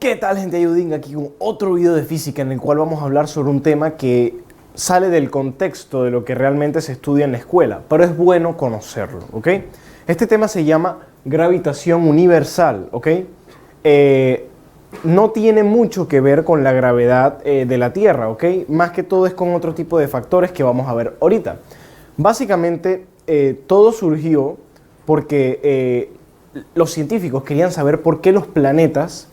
¿Qué tal, gente? Ayudín aquí con otro video de física en el cual vamos a hablar sobre un tema que sale del contexto de lo que realmente se estudia en la escuela, pero es bueno conocerlo, ¿ok? Este tema se llama gravitación universal, ¿ok? No tiene mucho que ver con la gravedad de la Tierra, ¿ok? Más que todo es con otro tipo de factores que vamos a ver ahorita. Básicamente, todo surgió porque los científicos querían saber por qué los planetas,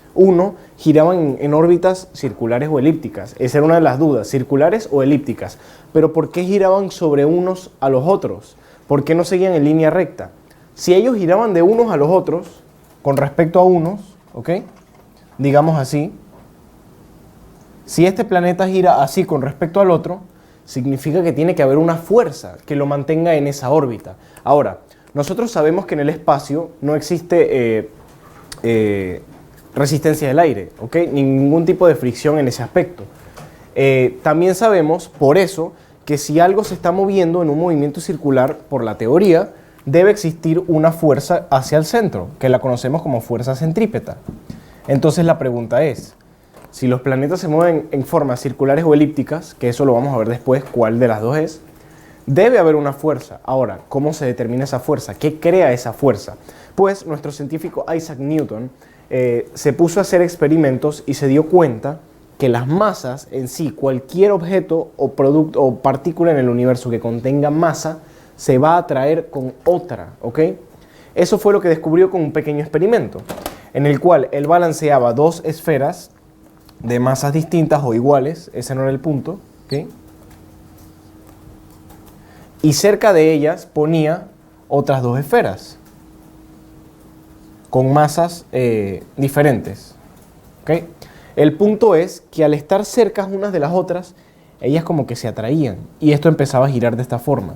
giraban en órbitas circulares o elípticas. Esa era una de las dudas, circulares o elípticas. Pero ¿por qué giraban sobre unos a los otros? ¿Por qué no seguían en línea recta? Si ellos giraban de unos a los otros, con respecto a unos, ¿ok? Digamos así, si este planeta gira así con respecto al otro, significa que tiene que haber una fuerza que lo mantenga en esa órbita. Ahora, nosotros sabemos que en el espacio no existe resistencia del aire, ¿ok? Ningún tipo de fricción en ese aspecto. También sabemos, por eso, que si algo se está moviendo en un movimiento circular, por la teoría, debe existir una fuerza hacia el centro, que la conocemos como fuerza centrípeta. Entonces la pregunta es, si los planetas se mueven en formas circulares o elípticas, que eso lo vamos a ver después, cuál de las dos es, debe haber una fuerza. Ahora, ¿cómo se determina esa fuerza? ¿Qué crea esa fuerza? Pues nuestro científico Isaac Newton se puso a hacer experimentos y se dio cuenta que las masas en sí, cualquier objeto o producto o partícula en el universo que contenga masa, se va a atraer con otra, ¿ok? Eso fue lo que descubrió con un pequeño experimento, en el cual él balanceaba dos esferas de masas distintas o iguales, ese no era el punto, ¿ok? Y cerca de ellas ponía otras dos esferas con masas diferentes, ¿ok? El punto es que al estar cerca unas de las otras, ellas como que se atraían y esto empezaba a girar de esta forma,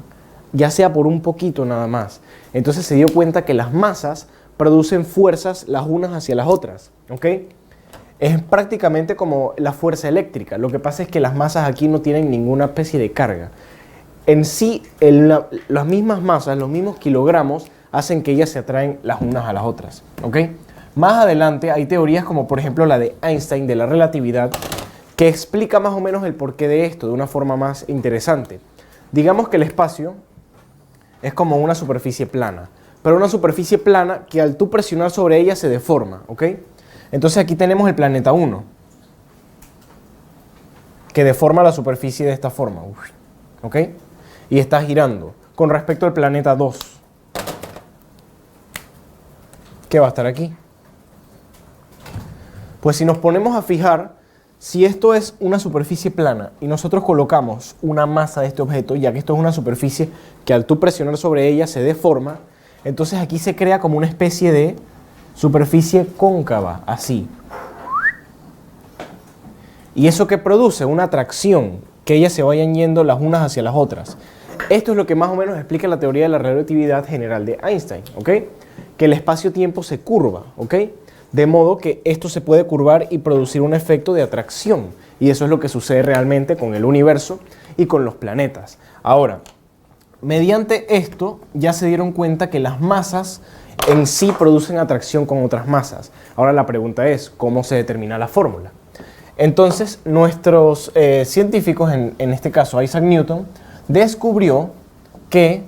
ya sea por un poquito nada más. Entonces se dio cuenta que las masas producen fuerzas las unas hacia las otras, ¿ok? Es prácticamente como la fuerza eléctrica. Lo que pasa es que las masas aquí no tienen ninguna especie de carga. En sí, las mismas masas, los mismos kilogramos, hacen que ellas se atraen las unas a las otras, ¿ok? Más adelante hay teorías como por ejemplo la de Einstein de la relatividad, que explica más o menos el porqué de esto de una forma más interesante. Digamos que el espacio es como una superficie plana, pero una superficie plana que al tú presionar sobre ella se deforma, ¿ok? Entonces aquí tenemos el planeta 1, que deforma la superficie de esta forma, ¿ok? Y está girando con respecto al planeta 2, que va a estar aquí. Pues si nos ponemos a fijar, si esto es una superficie plana y nosotros colocamos una masa de este objeto, ya que esto es una superficie que al tú presionar sobre ella se deforma, entonces aquí se crea como una especie de superficie cóncava, así. ¿Y eso qué produce? Una atracción, que ellas se vayan yendo las unas hacia las otras. Esto es lo que más o menos explica la teoría de la relatividad general de Einstein, ¿ok? Que el espacio-tiempo se curva, ¿ok? De modo que esto se puede curvar y producir un efecto de atracción. Y eso es lo que sucede realmente con el universo y con los planetas. Ahora, mediante esto ya se dieron cuenta que las masas en sí producen atracción con otras masas. Ahora la pregunta es, ¿cómo se determina la fórmula? Entonces, nuestros científicos, en este caso Isaac Newton, descubrió que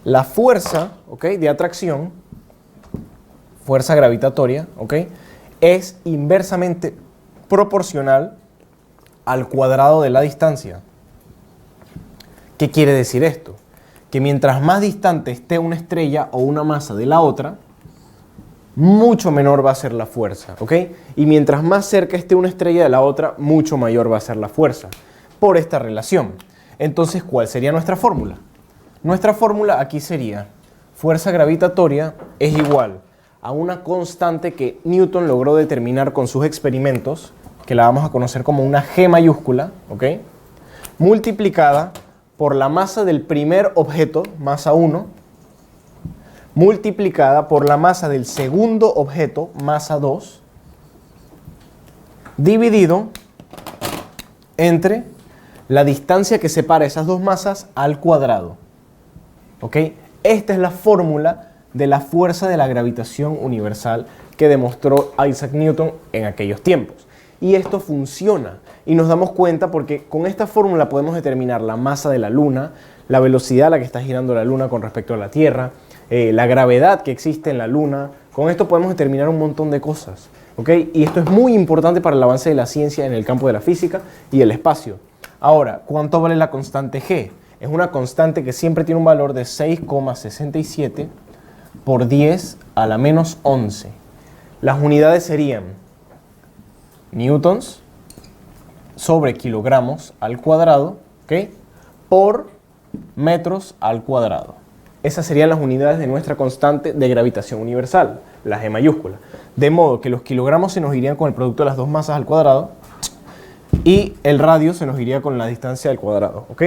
la fuerza, ¿ok?, de atracción, fuerza gravitatoria, ¿ok?, es inversamente proporcional al cuadrado de la distancia. ¿Qué quiere decir esto? Que mientras más distante esté una estrella o una masa de la otra, mucho menor va a ser la fuerza, ¿ok? Y mientras más cerca esté una estrella de la otra, mucho mayor va a ser la fuerza, por esta relación. Entonces, ¿cuál sería nuestra fórmula? Nuestra fórmula aquí sería, fuerza gravitatoria es igual a una constante que Newton logró determinar con sus experimentos, que la vamos a conocer como una G mayúscula, ¿ok?, multiplicada por la masa del primer objeto, masa 1, multiplicada por la masa del segundo objeto, masa 2, dividido entre la distancia que separa esas dos masas al cuadrado. ¿Ok? Esta es la fórmula de la fuerza de la gravitación universal que demostró Isaac Newton en aquellos tiempos. Y esto funciona y nos damos cuenta porque con esta fórmula podemos determinar la masa de la Luna, la velocidad a la que está girando la Luna con respecto a la Tierra, la gravedad que existe en la Luna. Con esto podemos determinar un montón de cosas, ¿ok? Y esto es muy importante para el avance de la ciencia en el campo de la física y el espacio. Ahora, ¿cuánto vale la constante G? Es una constante que siempre tiene un valor de 6,67 por 10 a la menos 11. Las unidades serían newtons sobre kilogramos al cuadrado, ¿ok? Por metros al cuadrado. Esas serían las unidades de nuestra constante de gravitación universal, la G mayúscula. De modo que los kilogramos se nos irían con el producto de las dos masas al cuadrado y el radio se nos iría con la distancia al cuadrado, ¿ok?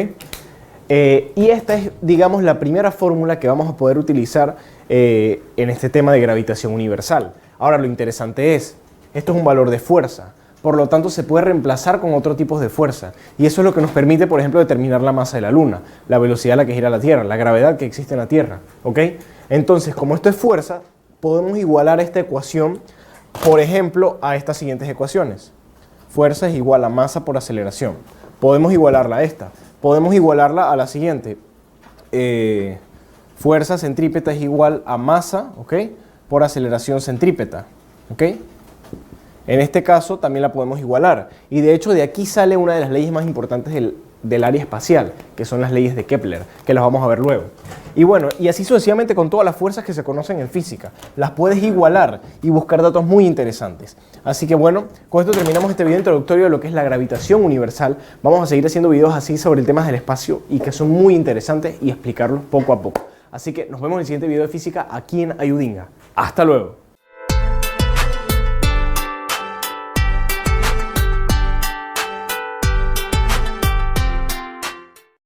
Y esta es, digamos, la primera fórmula que vamos a poder utilizar en este tema de gravitación universal. Ahora, lo interesante es, esto es un valor de fuerza. Por lo tanto, se puede reemplazar con otros tipos de fuerza. Y eso es lo que nos permite, por ejemplo, determinar la masa de la Luna, la velocidad a la que gira la Tierra, la gravedad que existe en la Tierra, ¿ok? Entonces, como esto es fuerza, podemos igualar esta ecuación, por ejemplo, a estas siguientes ecuaciones. Fuerza es igual a masa por aceleración. Podemos igualarla a esta. Podemos igualarla a la siguiente. Fuerza centrípeta es igual a masa, ¿ok? Por aceleración centrípeta, ¿ok? En este caso también la podemos igualar. Y de hecho de aquí sale una de las leyes más importantes del área espacial, que son las leyes de Kepler, que las vamos a ver luego. Y bueno, y así sucesivamente con todas las fuerzas que se conocen en física. Las puedes igualar y buscar datos muy interesantes. Así que bueno, con esto terminamos este video introductorio de lo que es la gravitación universal. Vamos a seguir haciendo videos así sobre el tema del espacio y que son muy interesantes y explicarlos poco a poco. Así que nos vemos en el siguiente video de física aquí en Ayudinga. ¡Hasta luego!